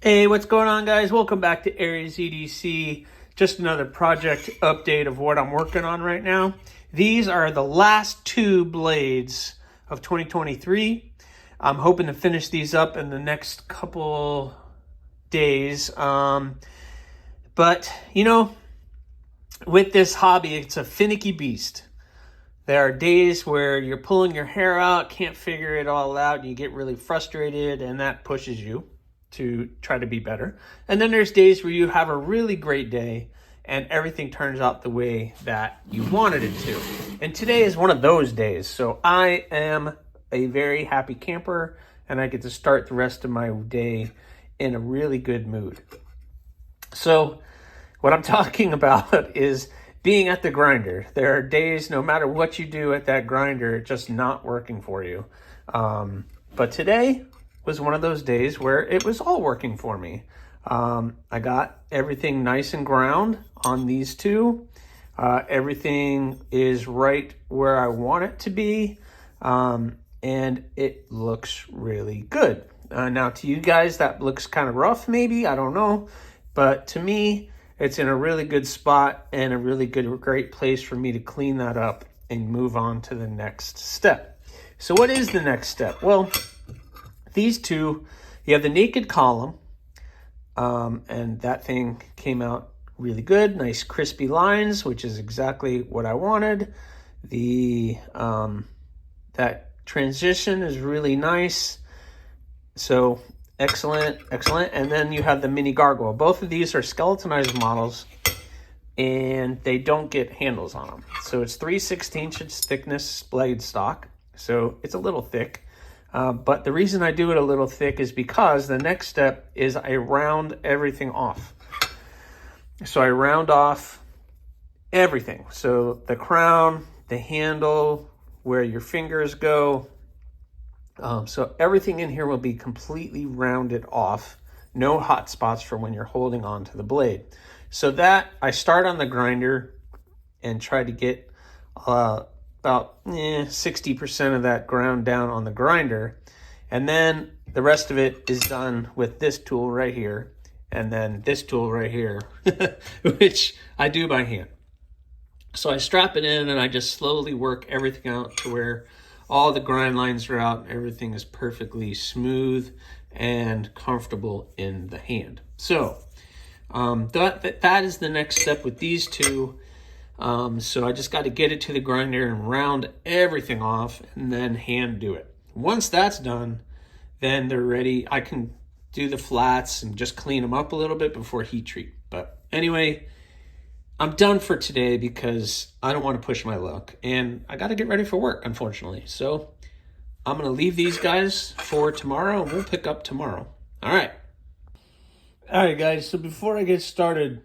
Hey, what's going on, guys? Welcome back to Aries EDC. Just another project update of what I'm working on right now. These are the last two blades of 2023. I'm hoping to finish these up in the next couple days. But, you know, with this hobby, it's a finicky beast. There are days where you're pulling your hair out, can't figure it all out, and you get really frustrated, and that pushes you to try to be better. And then there's days where you have a really great day and everything turns out the way that you wanted it to. And today is one of those days. So I am a very happy camper and I get to start the rest of my day in a really good mood. So what I'm talking about is being at the grinder. There are days, no matter what you do at that grinder, it's just not working for you. But today was one of those days where it was all working for me. I got everything nice and ground on these two. Everything is right where I want it to be. And it looks really good. Now to you guys, that looks kind of rough maybe, I don't know. But to me, it's in a really good spot and a really great place for me to clean that up and move on to the next step. So what is the next step? Well, these two, you have the naked column, and that thing came out really good. Nice crispy lines, which is exactly what I wanted. The that transition is really nice. So excellent. And then you have the mini gargoyle. Both of these are skeletonized models, and they don't get handles on them. So it's 3/16 thickness blade stock. So it's a little thick. But the reason I do it a little thick is because the next step is I round everything off. So I round off everything. So the crown, the handle, where your fingers go. So everything in here will be completely rounded off. No hot spots for when you're holding on to the blade. So that I start on the grinder and try to get about 60% of that ground down on the grinder. And then the rest of it is done with this tool right here. And then this tool right here, which I do by hand. So I strap it in and I just slowly work everything out to where all the grind lines are out. Everything is perfectly smooth and comfortable in the hand. So that is the next step with these two. So I just got to get it to the grinder and round everything off and then hand do it. Once that's done, then they're ready. I can do the flats and just clean them up a little bit before heat treat. But anyway, I'm done for today because I don't want to push my luck and I got to get ready for work, unfortunately. So I'm going to leave these guys for tomorrow and we'll pick up tomorrow. All right. All right, guys. So before I get started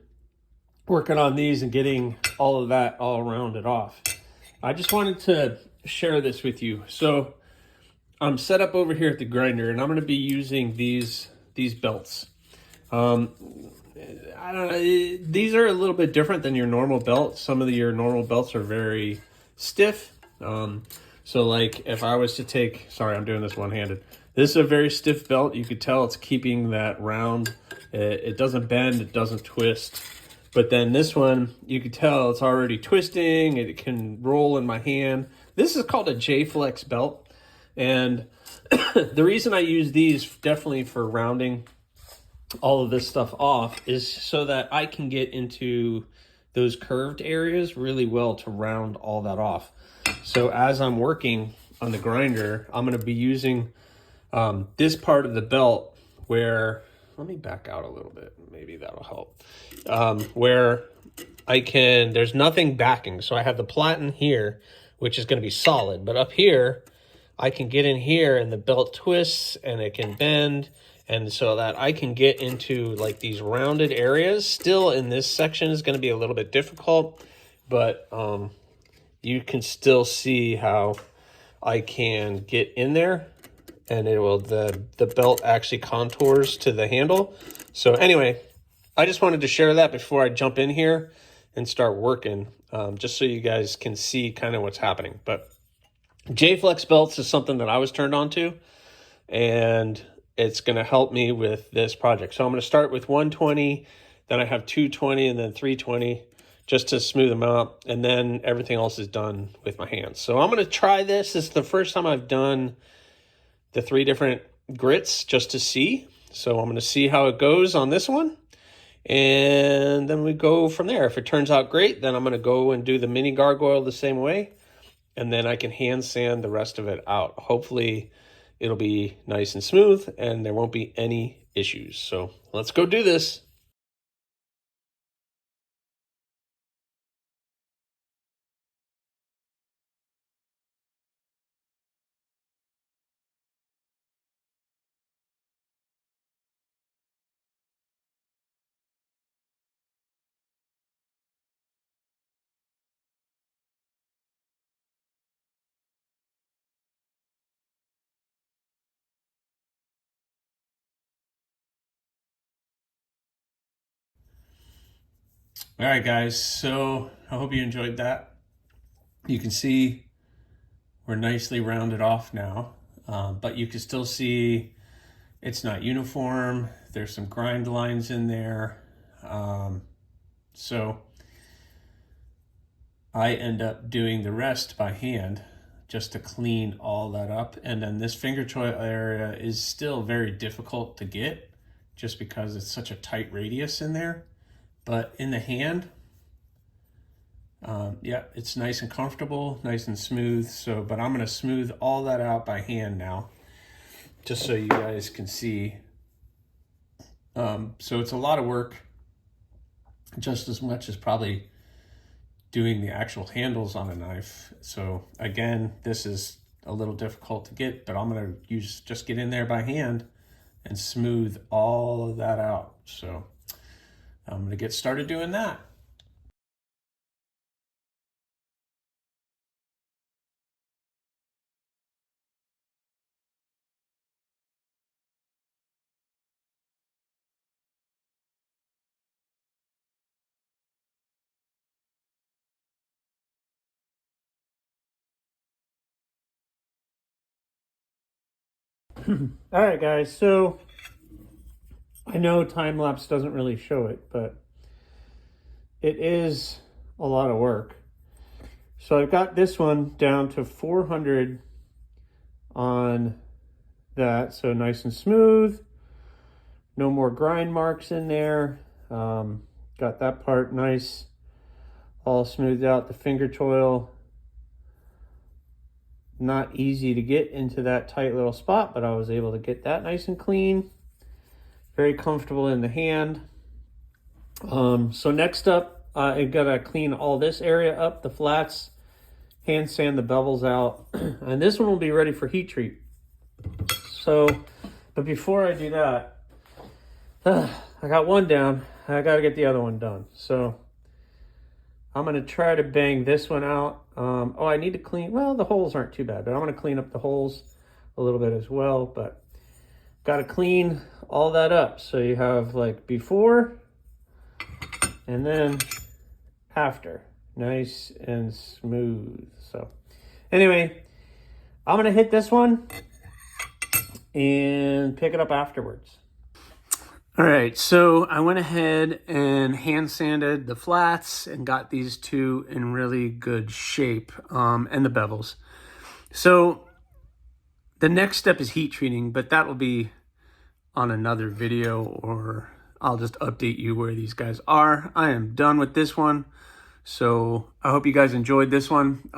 working on these and getting all of that all rounded off, I just wanted to share this with you. So I'm set up over here at the grinder and I'm going to be using these belts. I don't know, these are a little bit different than your normal belt. Some of your normal belts are very stiff. So like if I was to take, sorry, I'm doing this one-handed. This is a very stiff belt. You could tell it's keeping that round. It doesn't bend, it doesn't twist. But then this one, you can tell it's already twisting. It can roll in my hand. This is called a J-Flex belt. And the reason I use these definitely for rounding all of this stuff off is so that I can get into those curved areas really well to round all that off. So as I'm working on the grinder, I'm going to be using this part of the belt where, let me back out a little bit. Maybe that'll help. Where I can, there's nothing backing. So I have the platen here, which is going to be solid. But up here, I can get in here and the belt twists and it can bend. And so that I can get into like these rounded areas. Still in this section is going to be a little bit difficult. But you can still see how I can get in there. And it will, the belt actually contours to the handle. So anyway, I just wanted to share that before I jump in here and start working, just so you guys can see kind of what's happening. But J-Flex belts is something that I was turned on to, and it's going to help me with this project. So I'm going to start with 120, then I have 220 and then 320 just to smooth them out. And then everything else is done with my hands. So I'm going to try this. This is the first time I've done the 3 different grits just to see. So I'm going to see how it goes on this one. And then we go from there. If it turns out great, then I'm going to go and do the mini gargoyle the same way. And then I can hand sand the rest of it out. Hopefully it'll be nice and smooth and there won't be any issues. So let's go do this. All right, guys, so I hope you enjoyed that. You can see we're nicely rounded off now, but you can still see it's not uniform. There's some grind lines in there. So I end up doing the rest by hand just to clean all that up. And then this finger choil area is still very difficult to get just because it's such a tight radius in there. But in the hand, yeah, it's nice and comfortable, nice and smooth. So, but I'm gonna smooth all that out by hand now, just so you guys can see. So it's a lot of work, just as much as probably doing the actual handles on a knife. So again, this is a little difficult to get, but I'm gonna just get in there by hand and smooth all of that out. So I'm going to get started doing that. All right, guys, so I know time-lapse doesn't really show it, but it is a lot of work. So I've got this one down to 400 on that, so nice and smooth. No more grind marks in there. Got that part nice, all smoothed out. The finger choil, not easy to get into that tight little spot, but I was able to get that nice and clean. Very comfortable in the hand. So next up, I gotta clean all this area up, the flats, hand sand the bevels out, and this one will be ready for heat treat. So, but before I do that, I got one down, I gotta get the other one done. So I'm gonna try to bang this one out. Oh, I need to clean, well, the holes aren't too bad, but I'm gonna clean up the holes a little bit as well, but gotta clean all that up. So you have like before and then after, nice and smooth. So anyway, I'm gonna hit this one and pick it up afterwards. All right, so I went ahead and hand sanded the flats and got these two in really good shape, and the bevels. So the next step is heat treating, but that will be on another video, or I'll just update you where these guys are. I am done with this one. So I hope you guys enjoyed this one.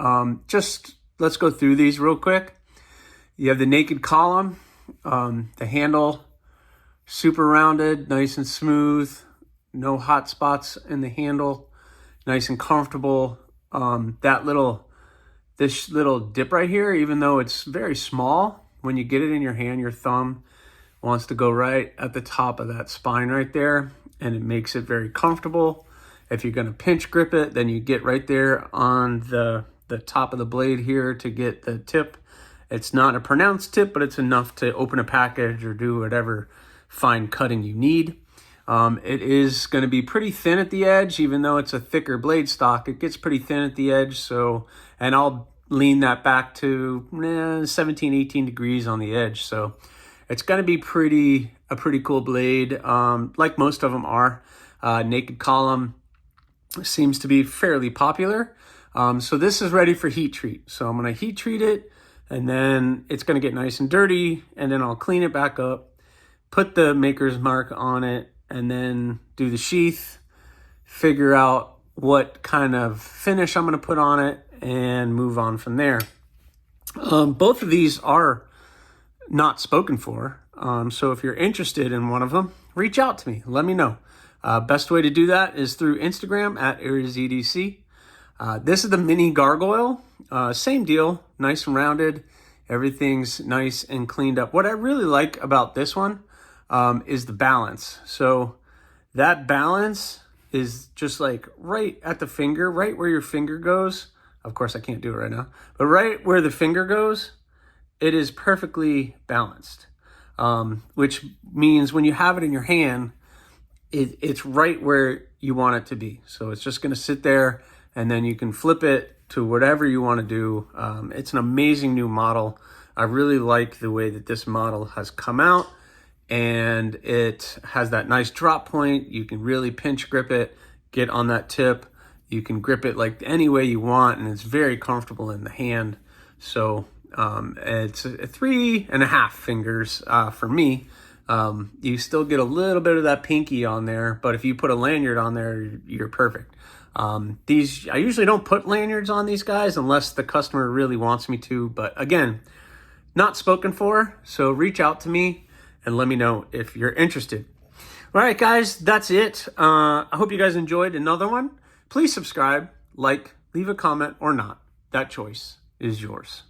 Just let's go through these real quick. You have the naked column, the handle, super rounded, nice and smooth, no hot spots in the handle, nice and comfortable. This little dip right here, even though it's very small, when you get it in your hand, your thumb wants to go right at the top of that spine right there, and it makes it very comfortable. If you're gonna pinch grip it, then you get right there on the top of the blade here to get the tip. It's not a pronounced tip, but it's enough to open a package or do whatever fine cutting you need. It is going to be pretty thin at the edge, even though it's a thicker blade stock. It gets pretty thin at the edge, so, and I'll lean that back to 17, 18 degrees on the edge. So It's going to be a pretty cool blade, like most of them are. Naked column seems to be fairly popular. So this is ready for heat treat. So I'm going to heat treat it, and then it's going to get nice and dirty, and then I'll clean it back up, put the maker's mark on it, and then do the sheath, figure out what kind of finish I'm going to put on it, and move on from there. Both of these are not spoken for. So if you're interested in one of them, reach out to me. Let me know. Best way to do that is through Instagram at AriesEDC. This is the mini gargoyle. Same deal, nice and rounded. Everything's nice and cleaned up. What I really like about this one is the balance. So that balance is just like right at the finger, right where your finger goes. Of course, I can't do it right now, but right where the finger goes, it is perfectly balanced, which means when you have it in your hand, it's right where you want it to be. So it's just going to sit there, and then you can flip it to whatever you want to do. It's an amazing new model. I really like the way that this model has come out, and it has that nice drop point. You can really pinch grip it, get on that tip. You can grip it like any way you want, and it's very comfortable in the hand. So it's 3.5 fingers for me. You still get a little bit of that pinky on there, but if you put a lanyard on there, you're perfect. I usually don't put lanyards on these guys unless the customer really wants me to, but again, not spoken for, so reach out to me and let me know if you're interested. All right, guys, that's it. I hope you guys enjoyed another one. Please subscribe, like, leave a comment or not. That choice is yours.